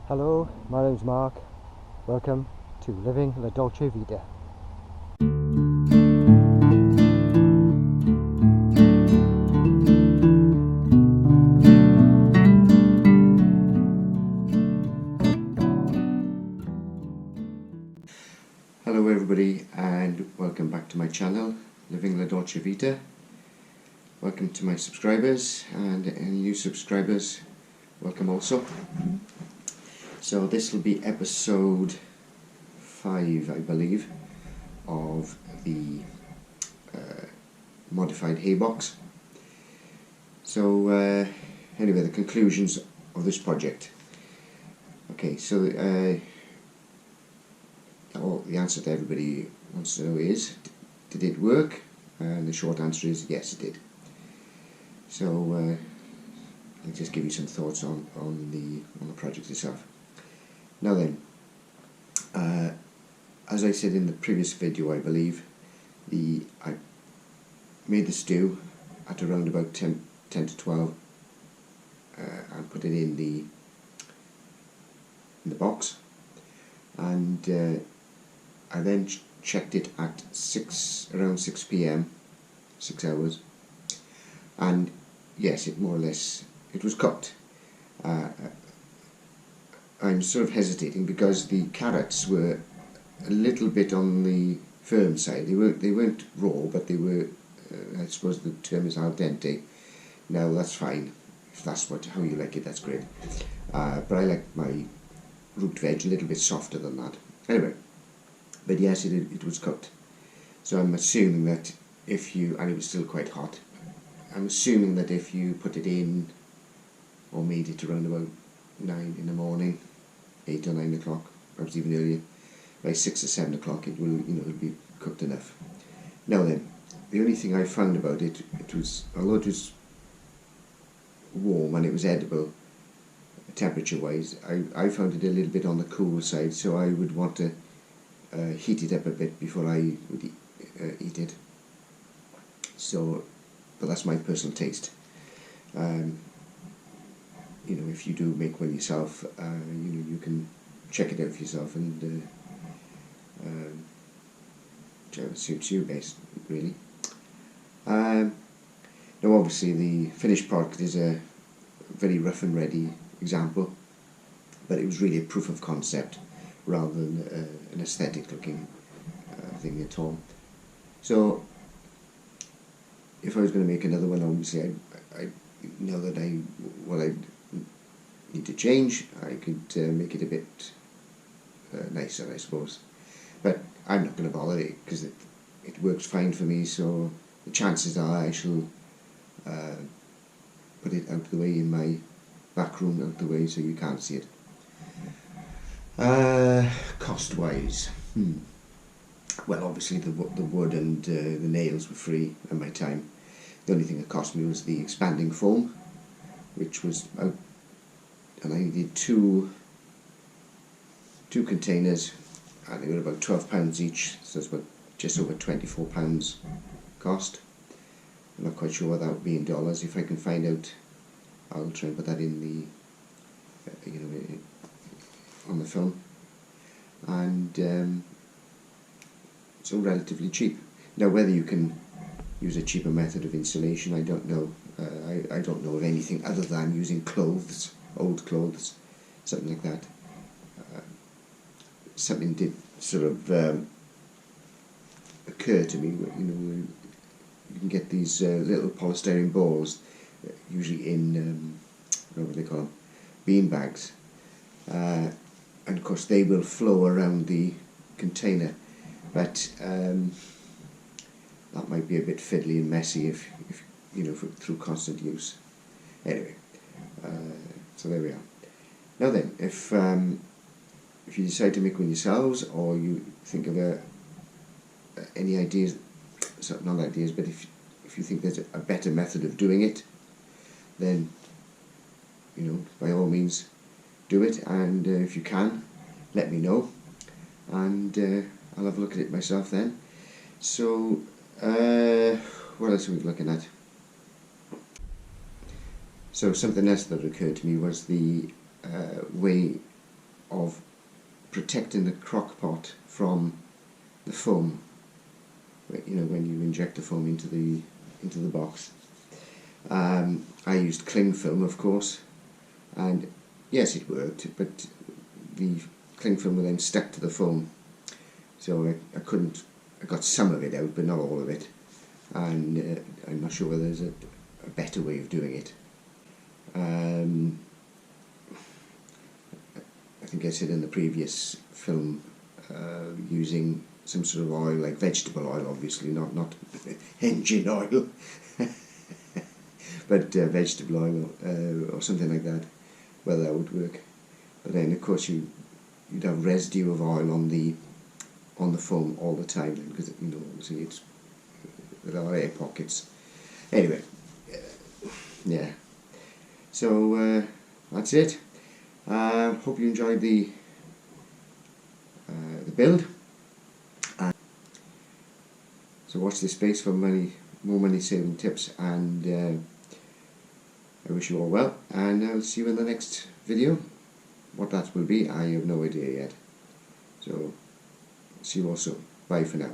Hello, my name's Mark. Welcome to Living La Dolce Vita. Hello everybody and welcome back to my channel, Living La Dolce Vita. Welcome to my subscribers and any new subscribers, welcome also. So this will be episode 5, I believe, of the modified hay box. So anyway, the conclusions of this project. Okay, so the answer that everybody wants to know is, did it work? And the short answer is yes, it did. So I'll just give you some thoughts on the project itself. Now then, as I said in the previous video, I believe, I made the stew at around about 10 to 12 and put it in the box, and I then checked it at around 6 p.m, 6 hours, and yes, it more or less, it was cooked. I'm sort of hesitating because the carrots were a little bit on the firm side. They weren't raw, but they were, I suppose the term is al dente. Now that's fine, if that's how you like it, that's great. But I like my root veg a little bit softer than that. Anyway, but yes, it was cooked. So I'm assuming that and it was still quite hot, I'm assuming that if you put it in, or made it around about 9 in the morning, 8 or 9 o'clock, perhaps even earlier, by 6 or 7 o'clock it will, it'll be cooked enough. Now then, the only thing I found about it, although it was warm and it was edible, temperature wise, I found it a little bit on the cool side, so I would want to heat it up a bit before I would eat it. So, but that's my personal taste. If you do make one yourself, you can check it out for yourself and whichever suits you best, really. Now obviously the finished product is a very rough and ready example, but it was really a proof of concept rather than an aesthetic looking thing at all. So if I was going to make another one, obviously I know that I need to change. I could make it a bit nicer, I suppose, but I'm not going to bother it because it works fine for me. So the chances are I shall put it out of the way in my back room, out of the way so you can't see it. Cost wise, well, obviously the wood and the nails were free and my time. The only thing that cost me was the expanding foam, which was and I needed two containers, and they were about £12 each, so it's about just over £24 cost. I'm not quite sure what that would be in dollars. If I can find out, I'll try and put that in the on the film. And so relatively cheap. Now whether you can use a cheaper method of insulation, I don't know. I don't know of anything other than using clothes, old clothes, something like that. Something did sort of occur to me. You can get these little polystyrene balls, usually in what do they call them, bean bags, and of course they will flow around the container, but that might be a bit fiddly and messy if through constant use. Anyway, so there we are. Now then, if you decide to make one yourselves, or you think of any ideas, not ideas, but if you think there's a better method of doing it, then by all means do it, and if you can, let me know, and I'll have a look at it myself then. So what else are we looking at? So something else that occurred to me was the way of protecting the crock pot from the foam. You know, when you inject the foam into the box. I used cling film, of course, and yes, it worked, but the cling film then stuck to the foam, so I got some of it out, but not all of it, and I'm not sure whether there's a better way of doing it. I think I said in the previous film, using some sort of oil, like vegetable oil, obviously, not engine oil, but vegetable oil or something like that, whether that would work. But then, of course, you'd have residue of oil on the foam all the time, because you know, obviously there are air pockets. Anyway, yeah. So that's it. Hope you enjoyed the build. So watch this space for more money saving tips, and I wish you all well, and I'll see you in the next video. What that will be, I have no idea yet. So see you all soon. Bye for now.